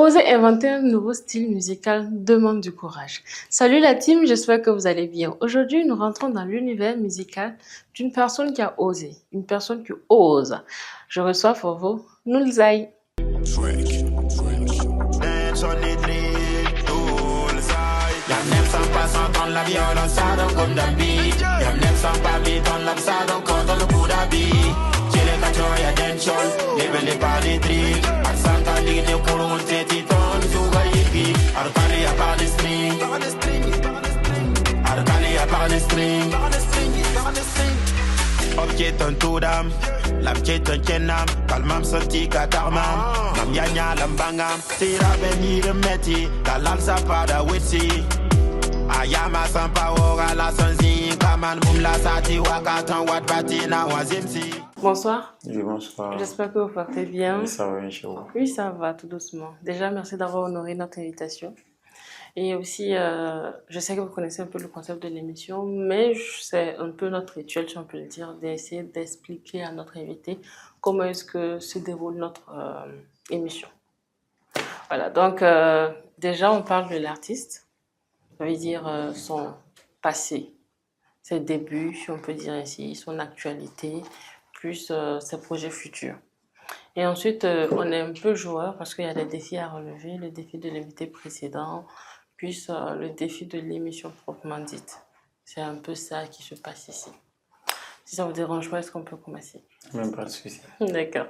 Oser inventer un nouveau style musical demande du courage. Salut la team, j'espère que vous allez bien. Aujourd'hui, nous rentrons dans l'univers musical d'une personne qui a osé, une personne qui ose. Je reçois pour vous Nulzai. Y'aime sans pas s'entendre la violence, ça donne comme d'habitude. Y'aime sans pas vite, on l'a ça donne quand on le coup d'habit. J'ai les cachorros, y'a des chols, les belles pas des tricks. À 100 ans, les deux pour on s'est titon, souvent hippie. Arcane, y'a pas de string. Arcane, y'a pas de string. Objet un tout d'âme, l'amjet un kenam, calmam sorti katarmam, nam yanya lambangam, tira beni remeti, kalal sapada wetsi. Ayama sampa ora la sanzi, kaman mum la sati wakatan wat patina wazimsi. Bonsoir. Oui, bonsoir. J'espère que vous portez bien. Oui, ça va, chez vous. Oui, ça va, tout doucement. Déjà, merci d'avoir honoré notre invitation. Et aussi, je sais que vous connaissez un peu le concept de l'émission, mais c'est un peu notre rituel, si on peut le dire, d'essayer d'expliquer à notre invité comment est-ce que se déroule notre émission. Voilà, donc déjà, on parle de l'artiste, ça veut dire son passé, ses débuts, si on peut dire ainsi, son actualité, plus ses projets futurs. Et ensuite, on est un peu joueur parce qu'il y a des défis à relever, le défi de l'invité précédent, puis le défi de l'émission proprement dite. C'est un peu ça qui se passe ici. Si ça vous dérange pas, est-ce qu'on peut commencer? Même pas de souci. D'accord.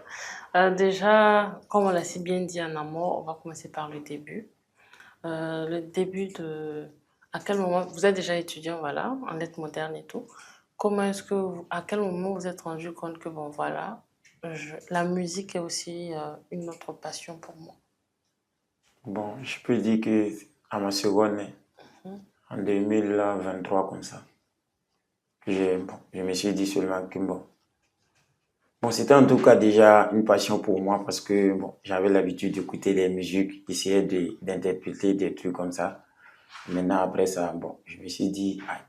Déjà, comme on l'a si bien dit en amont, on va commencer par le début. Le début de... À quel moment... Vous êtes déjà étudiant, voilà, en lettres modernes et tout. Comment est-ce que... À quel moment vous êtes rendu compte que, bon, voilà, la musique est aussi une autre passion pour moi? Bon, je peux dire que à ma seconde, en 2023, comme ça, je me suis dit seulement que bon, c'était en tout cas déjà une passion pour moi parce que bon, j'avais l'habitude d'écouter des musiques, essayer d'interpréter des trucs comme ça. Maintenant, après ça, bon, je me suis dit, ah,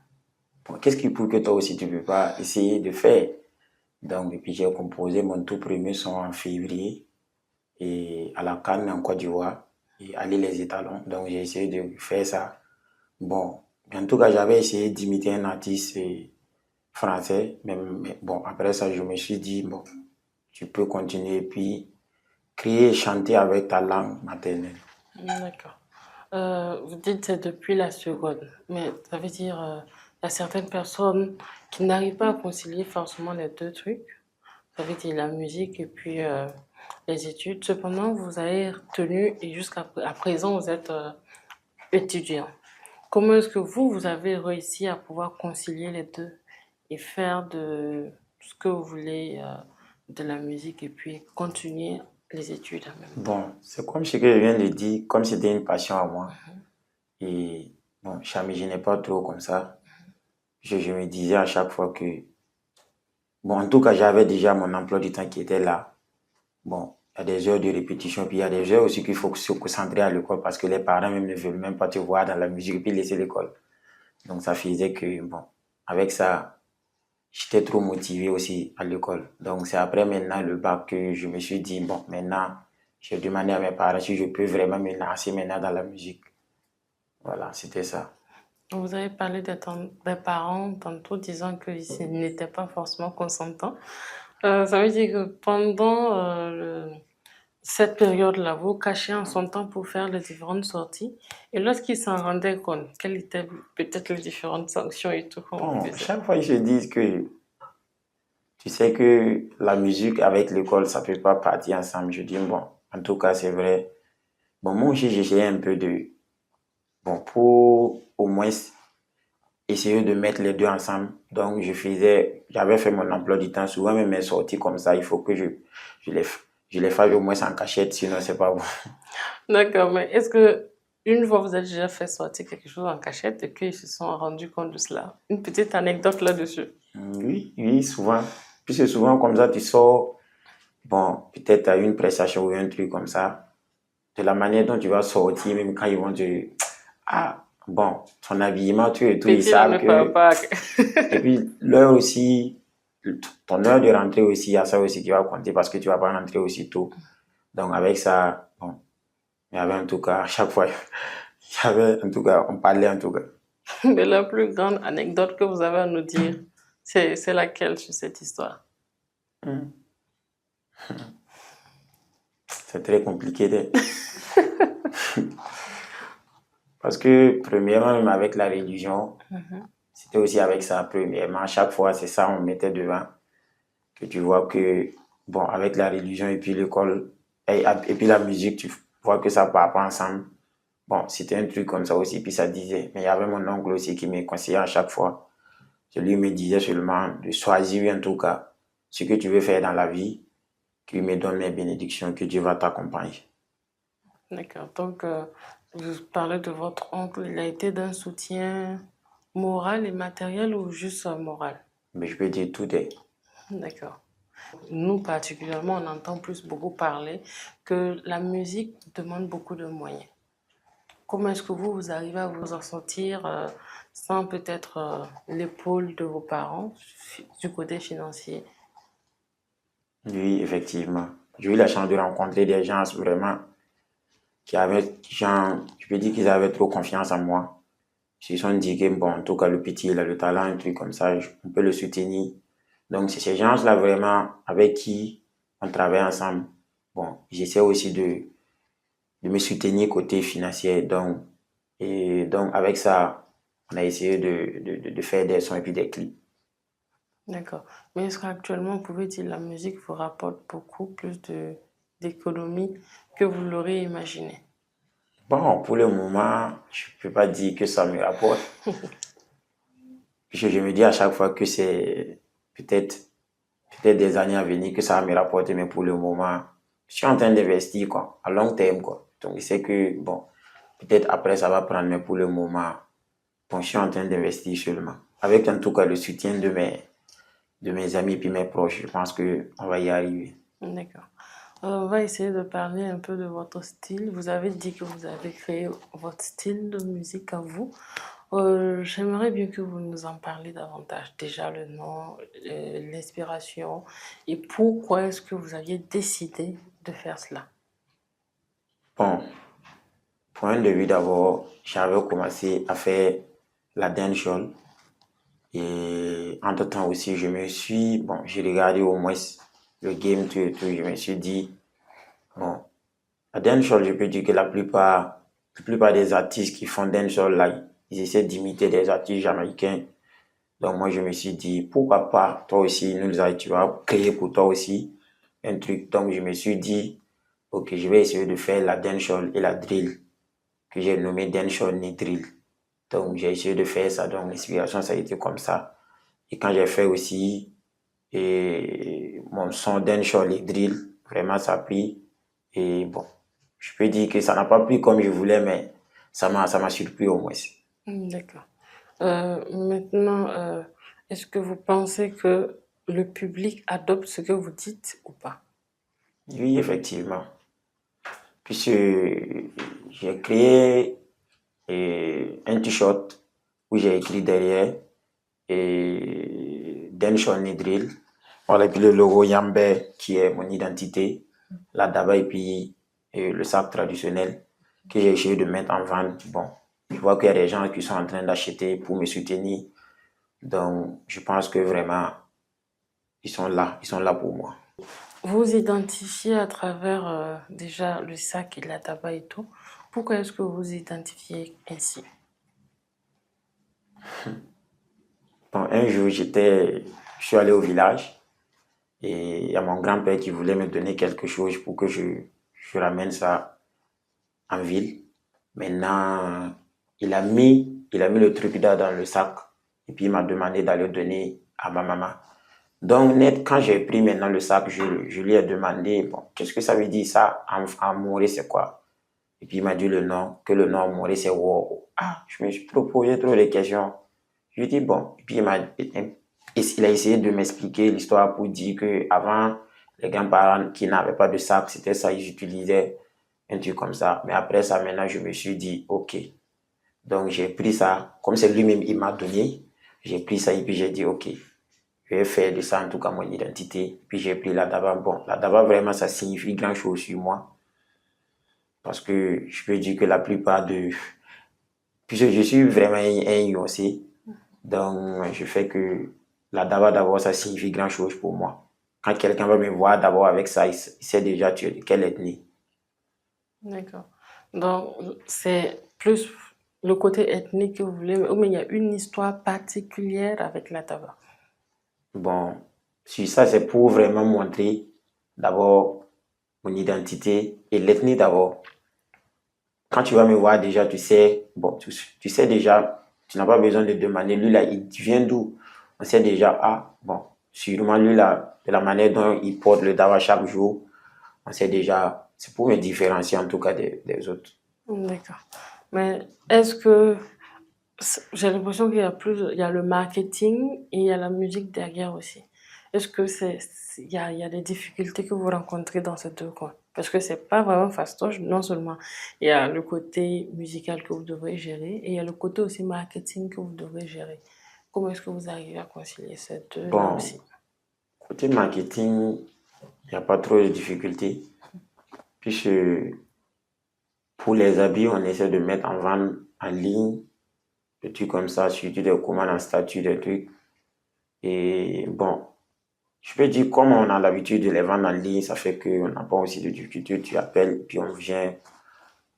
bon, qu'est-ce qui prouve que toi aussi tu peux pas essayer de faire? Donc, et puis j'ai composé mon tout premier son en février et à la Cannes en Côte d'Ivoire et aller les étalons. Donc, j'ai essayé de faire ça. Bon, en tout cas, j'avais essayé d'imiter un artiste français, mais bon, après ça, je me suis dit, bon, tu peux continuer et puis créer et chanter avec ta langue maternelle. D'accord. Vous dites c'est depuis la seconde, mais ça veut dire il y a certaines personnes qui n'arrivent pas à concilier forcément les deux trucs. Ça veut dire la musique et puis les études. Cependant, vous avez retenu et jusqu'à présent, vous êtes étudiant. Comment est-ce que vous avez réussi à pouvoir concilier les deux et faire de ce que vous voulez de la musique et puis continuer les études en même temps? Bon, c'est comme ce que je viens de dire, comme c'était une passion à moi. Et bon, je n'imaginais pas trop comme ça. Je me disais à chaque fois que, bon, en tout cas, j'avais déjà mon emploi du temps qui était là. Bon, il y a des heures de répétition, puis il y a des heures aussi qu'il faut se concentrer à l'école parce que les parents même ne veulent même pas te voir dans la musique et puis laisser l'école. Donc, ça faisait que, bon, avec ça, j'étais trop motivé aussi à l'école. Donc, c'est après maintenant le bac que je me suis dit, bon, maintenant, j'ai demandé à mes parents si je peux vraiment me lancer maintenant dans la musique. Voilà, c'était ça. Vous avez parlé des parents tantôt disant qu'ils n'étaient pas forcément consentants. Ça veut dire que pendant cette période-là, vous cachez en son temps pour faire les différentes sorties. Et lorsqu'ils s'en rendaient compte, quelles étaient peut-être les différentes sanctions et tout? Bon, chaque fois, ils se disent que tu sais que la musique avec l'école, ça ne peut pas partir ensemble. Je dis, bon, en tout cas, c'est vrai. Bon, moi aussi, j'essayais un peu bon, pour au moins essayer de mettre les deux ensemble. Donc, j'avais fait mon emploi du temps. Souvent, même mes sorties comme ça, il faut que je les fasse au moins en cachette, sinon, c'est pas bon. D'accord, mais est-ce que une fois vous avez déjà fait sortir quelque chose en cachette et qu'ils se sont rendus compte de cela? Une petite anecdote là-dessus. Oui, souvent. Puis c'est souvent comme ça, tu sors, bon, peut-être à une prestation ou un truc comme ça. De la manière dont tu vas sortir, même quand ils vont te... Ah, bon, ton habillement, tout et tout, ils savent que... Et puis, l'heure aussi, ton heure de rentrée aussi, il y a ça aussi qui va compter parce que tu vas pas rentrer aussitôt. Donc, avec ça, bon, Il y avait en tout cas, à chaque fois, il y avait en tout cas, on parlait en tout cas. Mais la plus grande anecdote que vous avez à nous dire, c'est laquelle sur cette histoire? Hmm. C'est très compliqué. Parce que, premièrement, même avec la religion, c'était aussi avec ça. Premièrement, à chaque fois, c'est ça, on mettait devant. Que tu vois que, bon, avec la religion et puis l'école, et puis la musique, tu vois que ça part pas ensemble. Bon, c'était un truc comme ça aussi, puis ça disait. Mais il y avait mon oncle aussi qui me conseillait à chaque fois. Je lui me disait seulement de choisir en tout cas ce que tu veux faire dans la vie, qu'il me donne mes bénédictions, que Dieu va t'accompagner. D'accord. Donc, vous parlez de votre oncle. Il a été d'un soutien moral et matériel ou juste moral? Mais je peux dire tout est. D'accord. Nous, particulièrement, on entend beaucoup parler que la musique demande beaucoup de moyens. Comment est-ce que vous arrivez à vous en sortir sans peut-être l'épaule de vos parents du côté financier? Oui, effectivement. J'ai eu la chance de rencontrer des gens vraiment qui avaient, je peux dire qu'ils avaient trop confiance en moi. Ils se sont dit que, bon, en tout cas, le petit, il a le talent, un truc comme ça, on peut le soutenir. Donc, c'est ces gens-là vraiment avec qui on travaille ensemble. Bon, j'essaie aussi de me soutenir côté financier. Donc, avec ça, on a essayé de faire des sons et puis des clips. D'accord. Mais est-ce qu'actuellement, vous pouvez dire que la musique vous rapporte beaucoup plus d'économies que vous l'aurez imaginé? Bon, pour le moment, je ne peux pas dire que ça me rapporte. Puisque je me dis à chaque fois que c'est peut-être des années à venir que ça va me rapporter, mais pour le moment, je suis en train d'investir quoi, à long terme. Quoi. Donc, je sais que, bon, peut-être après ça va prendre, mais pour le moment, bon, je suis en train d'investir seulement. Avec en tout cas le soutien de mes amis et mes proches, je pense qu'on va y arriver. D'accord. On va essayer de parler un peu de votre style. Vous avez dit que vous avez créé votre style de musique à vous. J'aimerais bien que vous nous en parliez davantage. Déjà le nom, l'inspiration et pourquoi est-ce que vous aviez décidé de faire cela? Bon, pour un début d'abord, j'avais commencé à faire la dancehall. Et entre-temps aussi, j'ai regardé au moins le game, tout et tout. Je me suis dit, bon, la dancehall, je peux dire que la plupart des artistes qui font dancehall, là, ils essaient d'imiter des artistes jamaïcains. Donc moi, je me suis dit, pourquoi pas, toi aussi, tu vas créer pour toi aussi un truc. Donc je me suis dit, ok, je vais essayer de faire la dancehall et la drill, que j'ai nommé dancehall et drill. Donc j'ai essayé de faire ça, donc l'inspiration, ça a été comme ça. Et quand j'ai fait aussi mon son dancehall et drill, vraiment ça a pris. Et bon, je peux dire que ça n'a pas pris comme je voulais, mais ça m'a surpris au moins. D'accord. Maintenant, est-ce que vous pensez que le public adopte ce que vous dites ou pas? Oui, effectivement. Puisque j'ai créé un t-shirt où j'ai écrit derrière et dancehall et drill. Voilà, et puis le logo Yambé qui est mon identité, la daba et puis le sac traditionnel que j'ai essayé de mettre en vente. Bon, je vois qu'il y a des gens qui sont en train d'acheter pour me soutenir. Donc, je pense que vraiment, ils sont là pour moi. Vous identifiez à travers déjà le sac et la tabac et tout. Pourquoi est-ce que vous vous identifiez ainsi? Bon, un jour, je suis allé au village et il y a mon grand-père qui voulait me donner quelque chose pour que je ramène ça en ville. Maintenant, il a mis le truc là dans le sac et puis il m'a demandé d'aller le donner à ma maman. Donc, net, quand j'ai pris maintenant le sac, je lui ai demandé, bon, qu'est-ce que ça veut dire ça, Amoré, c'est quoi? Et puis il m'a dit que le nom Amoré, c'est Wo. Ah, je me suis posé trop de questions. Je lui ai dit, bon, et puis il a essayé de m'expliquer l'histoire pour dire que avant les grands-parents qui n'avaient pas de sac, c'était ça, ils utilisaient un truc comme ça. Mais après ça, maintenant, je me suis dit, ok. Donc, j'ai pris ça, comme c'est lui-même, il m'a donné, j'ai pris ça et puis j'ai dit, ok, je vais faire de ça en tout cas mon identité. Puis j'ai pris la daba. Bon, la daba, vraiment, ça signifie grand chose sur moi. Parce que je peux dire que la plupart de... Puisque je suis vraiment un Yonsé, donc je fais que la Daba d'abord, ça signifie grand-chose pour moi. Quand quelqu'un va me voir d'abord avec ça, il sait déjà tu es de quelle ethnie. D'accord. Donc, c'est plus le côté ethnique que vous voulez, mais il y a une histoire particulière avec la tabac. Bon, sur ça, c'est pour vraiment montrer d'abord mon identité et l'ethnie d'abord. Quand tu vas me voir déjà, tu sais, bon, tu sais déjà, tu n'as pas besoin de demander, lui là, il vient d'où? On sait déjà, ah, bon, sûrement lui là, de la manière dont il porte le dawa chaque jour, on sait déjà, c'est pour me différencier en tout cas des autres. D'accord. Mais est-ce que j'ai l'impression qu'il y a il y a le marketing et il y a la musique derrière aussi. Est-ce que il y a des difficultés que vous rencontrez dans ces deux coins? Parce que c'est pas vraiment fastoche, non seulement il y a le côté musical que vous devrez gérer et il y a le côté aussi marketing que vous devrez gérer. Comment est-ce que vous arrivez à concilier ces deux-là Bon, aussi? côté marketing, il n'y a pas trop de difficultés, puisque pour les habits, on essaie de mettre en vente en ligne, des trucs comme ça, surtout des commandes en statut, des trucs. Et bon, je peux dire, comme on a l'habitude de les vendre en ligne, ça fait qu'on n'a pas aussi de difficultés. Tu appelles, puis on vient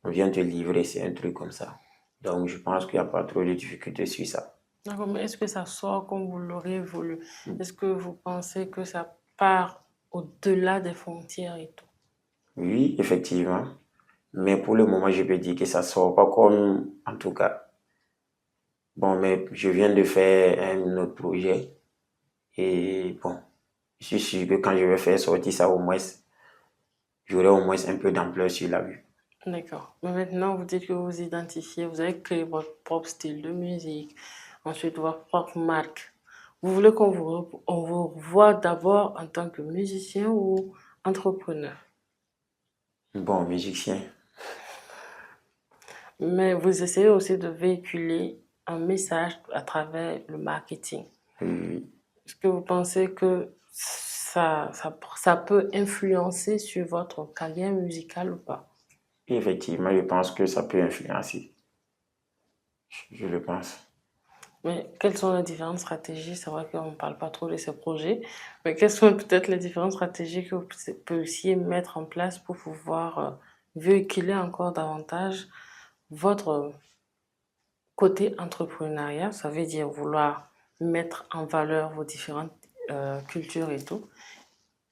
te livrer, c'est un truc comme ça. Donc, je pense qu'il n'y a pas trop de difficultés sur ça. D'accord, mais est-ce que ça sort comme vous l'aurez voulu? Est-ce que vous pensez que ça part au-delà des frontières et tout? Oui, effectivement. Mais pour le moment, je peux dire que ça sort pas comme, en tout cas. Bon, mais je viens de faire un autre projet. Et bon, je suis sûr que quand je vais faire sortir ça, au moins, j'aurai au moins un peu d'ampleur sur la vue. D'accord. Mais maintenant, vous dites que vous vous identifiez, vous avez créé votre propre style de musique, ensuite votre propre marque. Vous voulez on vous voit d'abord en tant que musicien ou entrepreneur, Bon, musicien. mais vous essayez aussi de véhiculer un message à travers le marketing. Oui, Est-ce que vous pensez que ça peut influencer sur votre carrière musicale ou pas? effectivement, je pense que ça peut influencer. Je le pense. Mais quelles sont les différentes stratégies? C'est vrai qu'on ne parle pas trop de ces projets, mais quelles sont peut-être les différentes stratégies que vous puissiez mettre en place pour pouvoir véhiculer encore davantage votre côté entrepreneuriat? Ça veut dire vouloir mettre en valeur vos différentes cultures et tout,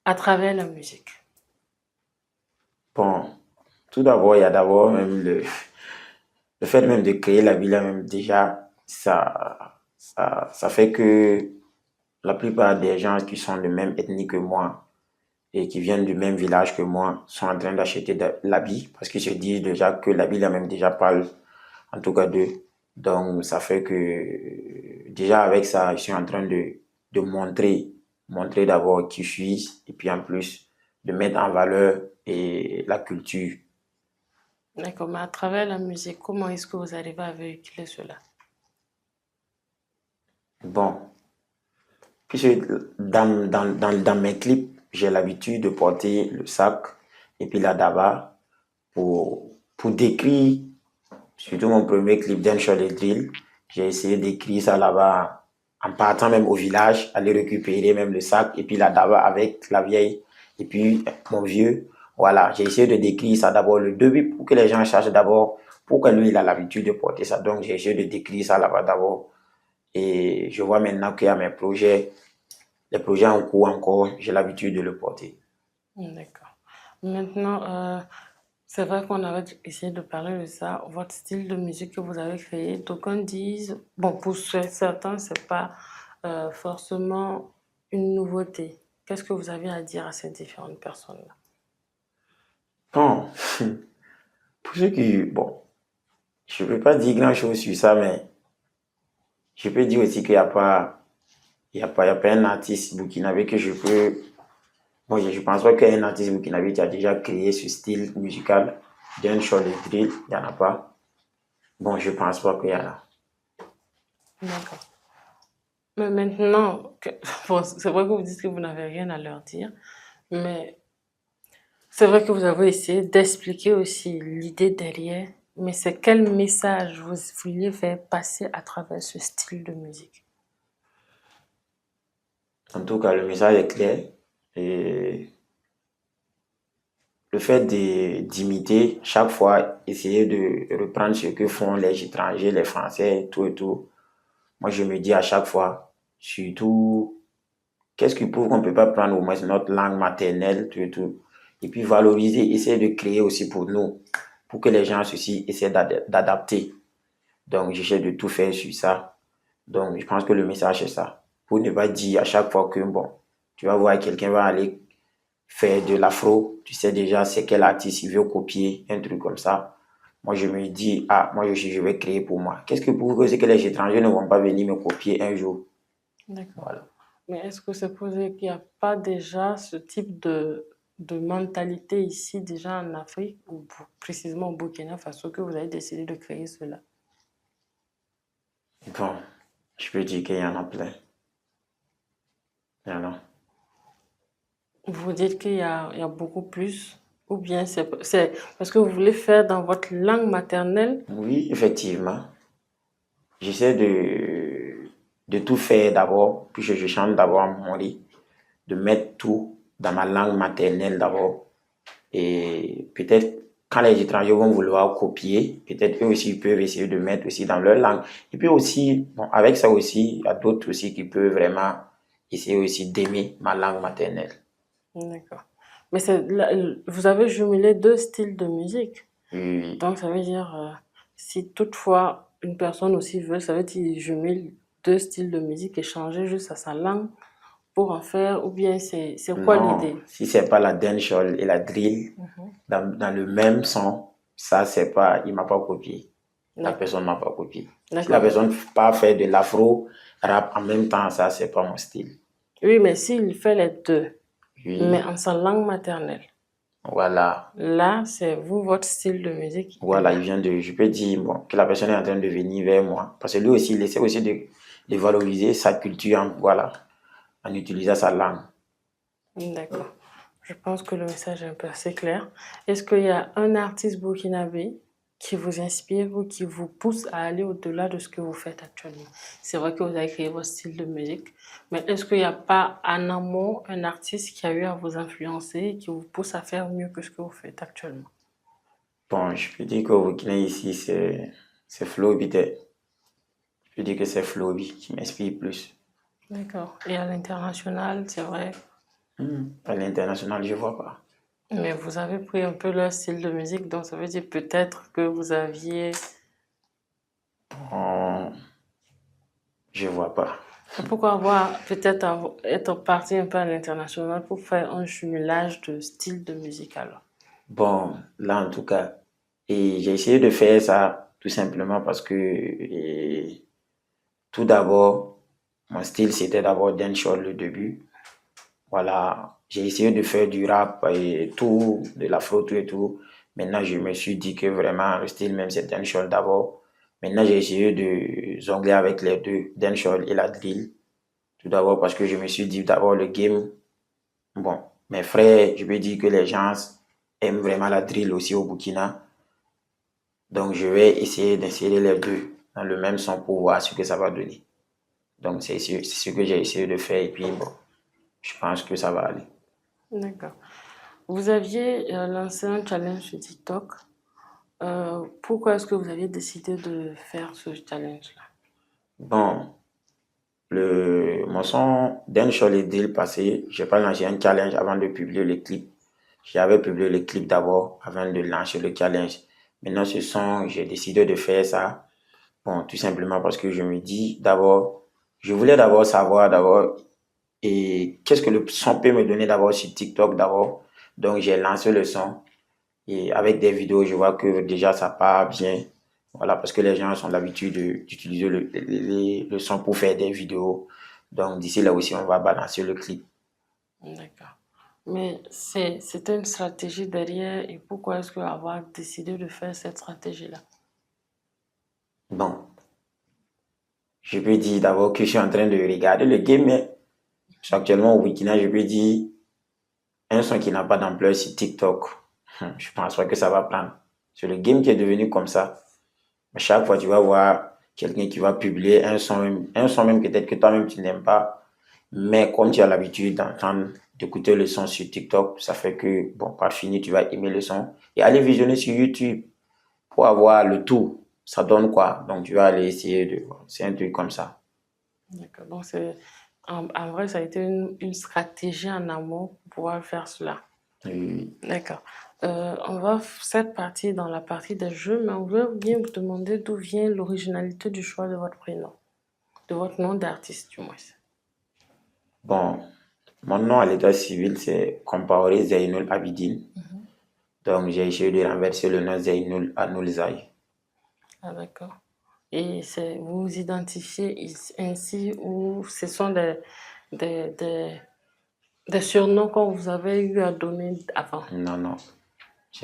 à travers la musique. Bon, tout d'abord, il y a d'abord même le fait même de créer la villa, même déjà, ça fait que la plupart des gens qui sont de même ethnie que moi et qui viennent du même village que moi sont en train d'acheter de l'habit parce qu'ils se disent déjà que l'habit là même déjà parle, en tout cas d'eux. Donc, ça fait que déjà avec ça, je suis en train de montrer d'abord qui je suis et puis en plus de mettre en valeur et la culture. D'accord, mais à travers la musique, comment est-ce que vous arrivez à véhiculer cela? Bon, puisque dans mes clips, j'ai l'habitude de porter le sac et puis la daba pour décrire, surtout mon premier clip d'un show de drill, j'ai essayé d'écrire ça là-bas en partant même au village, aller récupérer même le sac et puis la daba avec la vieille et puis mon vieux. Voilà, j'ai essayé de décrire ça d'abord le début pour que les gens cherchent d'abord pourquoi lui il a l'habitude de porter ça. Donc j'ai essayé de décrire ça là-bas d'abord. Et je vois maintenant qu'il y a mes projets, les projets en cours encore, j'ai l'habitude de le porter. D'accord. Maintenant, c'est vrai qu'on avait essayé de parler de ça, votre style de musique que vous avez créé. D'aucuns disent, bon, pour certains, c'est pas forcément une nouveauté. Qu'est-ce que vous avez à dire à ces différentes personnes-là? Bon, pour ceux qui, bon, je ne peux pas dire grand-chose sur ça, mais je peux dire aussi qu'il n'y a pas, il y a pas un artiste burkinabé que je peux. Bon, je ne pense pas qu'il y ait un artiste burkinabé qui a déjà créé ce style musical d'un show de drill. Il n'y en a pas. Bon, je ne pense pas qu'il y en a. D'accord. Mais maintenant, bon, c'est vrai que vous dites que vous n'avez rien à leur dire, mais C'est vrai que vous avez essayé d'expliquer aussi l'idée derrière, mais c'est quel message vous vouliez faire passer à travers ce style de musique? En tout cas, le message est clair. Et le fait d'imiter, chaque fois, essayer de reprendre ce que font les étrangers, les Français, tout et tout. Moi, je me dis à chaque fois, surtout, qu'est-ce qui prouve qu'on ne peut pas prendre au moins notre langue maternelle, tout et tout. Et puis valoriser, essayer de créer aussi pour nous, pour que les gens aussi essaient d'adapter. Donc, j'essaie de tout faire sur ça. Donc, je pense que le message est ça. Pour ne pas dire à chaque fois que, bon, tu vas voir quelqu'un va aller faire de l'afro, tu sais déjà c'est quel artiste il veut copier, un truc comme ça. Moi, je me dis, ah, moi, je vais créer pour moi. Qu'est-ce que pour que c'est que les étrangers ne vont pas venir me copier un jour? D'accord. Voilà. Mais est-ce que c'est posé qu'il n'y a pas déjà ce type de mentalité ici, déjà en Afrique, ou précisément au Burkina Faso, que vous avez décidé de créer cela? Bon, je peux dire qu'il y en a plein. Il y en a. Vous dites il y a beaucoup plus, ou bien c'est parce que vous voulez faire dans votre langue maternelle? Oui, effectivement. J'essaie de tout faire d'abord, puis je chante d'abord à mon lit, de mettre tout dans ma langue maternelle d'abord. Et peut-être quand les étrangers vont vouloir copier, peut-être eux aussi ils peuvent essayer de mettre aussi dans leur langue. Et puis aussi, bon, avec ça aussi, il y a d'autres aussi qui peuvent vraiment essayer aussi d'aimer ma langue maternelle. D'accord. Mais vous avez jumelé deux styles de musique. Oui, Donc, ça veut dire, si toutefois une personne aussi veut, ça veut dire jumeler deux styles de musique et changer juste à sa langue pour en faire, ou bien c'est quoi non, l'idée? si c'est pas la dancehall et la drill dans le même son, ça c'est pas, il m'a pas copié. La D'accord. personne m'a pas copié. Si la D'accord. personne pas fait de l'afro rap en même temps, ça c'est pas mon style. Oui, mais s'il fait les deux, mais Oui, en sa langue maternelle, voilà. là, c'est vous, votre style de musique. Voilà, il vient de, je peux dire, bon, que la personne est en train de venir vers moi. Parce que lui aussi, il essaie aussi de valoriser sa culture, voilà, en utilisant sa langue. D'accord. Je pense que le message est un peu assez clair. Est-ce qu'il y a un artiste burkinabé qui vous inspire ou qui vous pousse à aller au-delà de ce que vous faites actuellement? C'est vrai que vous avez créé votre style de musique, mais est-ce qu'il n'y a pas en amont un artiste qui a eu à vous influencer et qui vous pousse à faire mieux que ce que vous faites actuellement? Bon, je peux dire qu'au Burkina ici, c'est Flobi. Je peux dire que c'est Flobi qui m'inspire plus. D'accord. Et à l'international, c'est vrai. À l'international, je vois pas. Mais vous avez pris un peu leur style de musique, donc ça veut dire peut-être que vous aviez... Bon, je vois pas. Pourquoi être parti un peu à l'international pour faire un jumelage de styles de musique alors? Bon, là en tout cas, et j'ai essayé de faire ça tout simplement parce que tout d'abord, mon style c'était d'abord dancehall le début. Voilà, j'ai essayé de faire du rap et tout, de l'afro, tout et tout. Maintenant, je me suis dit que vraiment, le style même, c'est dancehall d'abord. Maintenant, j'ai essayé de jongler avec les deux, dancehall et la drill. Tout d'abord parce que je me suis dit d'abord le game. Bon, mes frères, je peux dire que les gens aiment vraiment la drill aussi au Burkina. Donc, je vais essayer d'insérer les deux dans le même son pour voir ce que ça va donner. Donc, c'est ce que j'ai essayé de faire et puis bon, je pense que ça va aller. D'accord. Vous aviez lancé un challenge sur TikTok. Pourquoi est-ce que vous aviez décidé de faire ce challenge-là? Bon, mon son dancehall et drill passé, j'ai pas lancé un challenge avant de publier le clip. J'avais publié le clip d'abord avant de lancer le challenge. Maintenant, ce son, j'ai décidé de faire ça. Bon, tout simplement parce que je me dis d'abord, je voulais d'abord savoir d'abord et qu'est-ce que le son peut me donner d'abord sur TikTok d'abord. Donc, j'ai lancé le son et avec des vidéos, je vois que déjà ça part bien. Voilà, parce que les gens ont l'habitude d'utiliser le son pour faire des vidéos. Donc, d'ici là aussi, on va balancer le clip. D'accord. Mais c'était une stratégie derrière et pourquoi est-ce que avoir décidé de faire cette stratégie-là? Bon, je peux dire d'abord que je suis en train de regarder le game, mais actuellement au Burkina, je peux dire un son qui n'a pas d'ampleur sur TikTok, je pense pas que ça va prendre. C'est le game qui est devenu comme ça. Chaque fois, tu vas voir quelqu'un qui va publier un son même peut-être que toi-même tu n'aimes pas, mais comme tu as l'habitude d'écouter le son sur TikTok, ça fait que, bon, par fini, tu vas aimer le son et aller visionner sur YouTube pour avoir le tout. Ça donne quoi? Donc, tu vas aller essayer de... C'est un truc comme ça. D'accord. Donc, en vrai, ça a été une stratégie en amont pour pouvoir faire cela. Oui. D'accord. On va cette partie dans la partie des jeux, mais on veut bien vous demander d'où vient l'originalité du choix de votre prénom, de votre nom d'artiste, du moins. Bon, mon nom à l'état civil, c'est Compaoré Zainoul Abidine. Donc, j'ai essayé de renverser le nom Zainoul à Noulzaï. Ah, d'accord. Et vous vous identifiez ainsi ou ce sont des surnoms qu'on vous avait eu à donner avant? Non.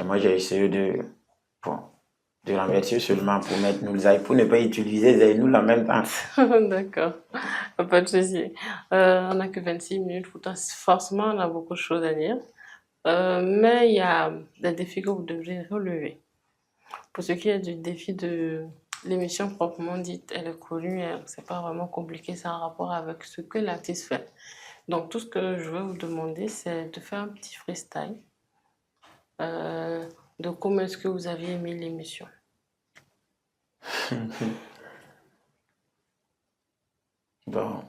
Moi, j'ai essayé de renverser seulement pour mettre Noulzaï, pour ne pas utiliser Zainoul en même temps. D'accord, pas de souci. On n'a que 26 minutes, pourtant forcément on a beaucoup de choses à dire. Mais il y a des défis que vous devrez relever. Pour ce qui est du défi de l'émission proprement dite, elle est connue, c'est pas vraiment compliqué, c'est en rapport avec ce que l'artiste fait. Donc tout ce que je vais vous demander, c'est de faire un petit freestyle de comment est-ce que vous avez aimé l'émission. Bon.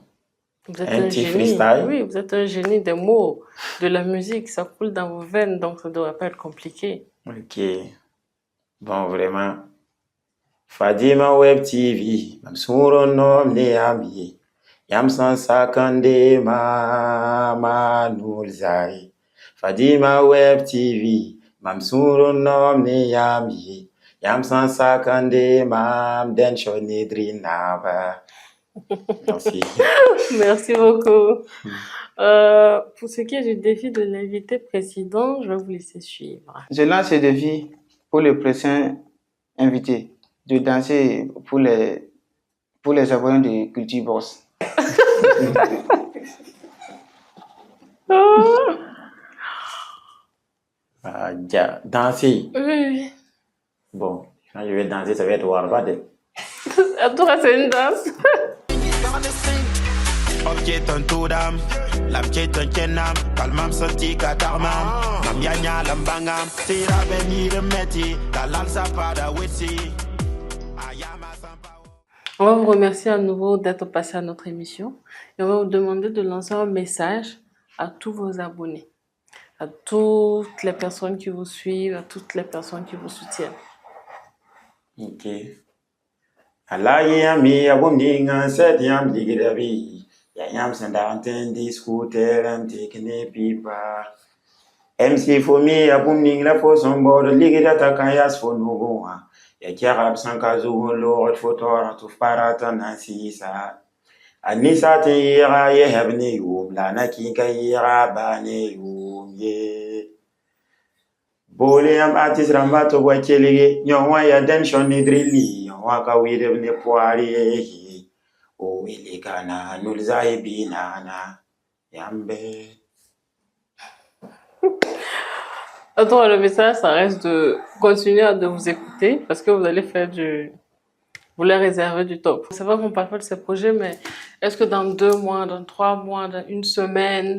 Vous êtes Un un petit génie. freestyle. Oui, vous êtes un génie des mots, de la musique, ça coule dans vos veines, donc ça ne devrait pas être compliqué. Ok. Bon, vraiment. Fadima Web TV, Mamsuro nom ne ambi. Yamsan sakande ma Noulzaï. Fadima Web TV, Mamsuro nom ne ambi. Yamsan sakande mam den shonidri naba. Merci. Merci beaucoup. Pour ce qui est du défi de l'invité président, je vais vous laisser suivre. Je lance ce défi pour le prochain invité de danser pour les abonnés de Culture Box. Danser. Oui. Bon, quand je vais danser, ça va être Warbade. En tout cas, c'est une danse. On va vous remercier à nouveau d'être passé à notre émission et on va vous demander de lancer un message à tous vos abonnés, à toutes les personnes qui vous suivent, à toutes les personnes qui vous soutiennent. Ok. Alayami abundinga setiam digidabi. Yayam sandanten discuter and taking pipa. MC for me abunding la for some board ligidata kayas for no goa. Yakarab sankazu lord for tora to parata nasisa. Anisa tira ye hebni lana kinka yira bane ye. Bole am artist rambato wachelige nyonwa ya dension nidrili waka wide ne poari o ilikana Noulzaï binana yambe. Attends, le message, ça reste de continuer de vous écouter parce que vous allez faire vous les réserver du top. C'est vrai qu'on parle pas de ces projets, mais est-ce que dans 2 mois, dans 3 mois, dans 1 semaine,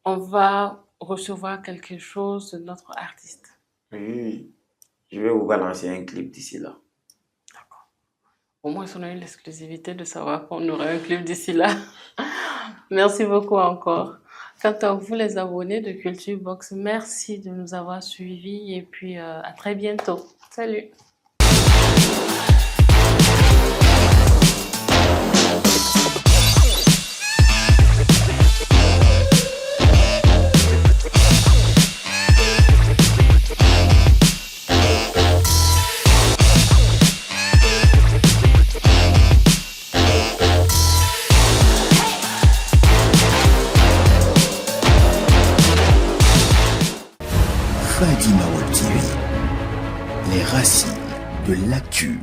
on va recevoir quelque chose de notre artiste? Oui, je vais vous balancer un clip d'ici là. D'accord. Au moins, on a eu l'exclusivité de savoir qu'on aura un clip d'ici là. Merci beaucoup encore. Quant à vous, les abonnés de Culture Box, merci de nous avoir suivis et puis à très bientôt. Salut! Fadima Web TV, les racines de l'actu.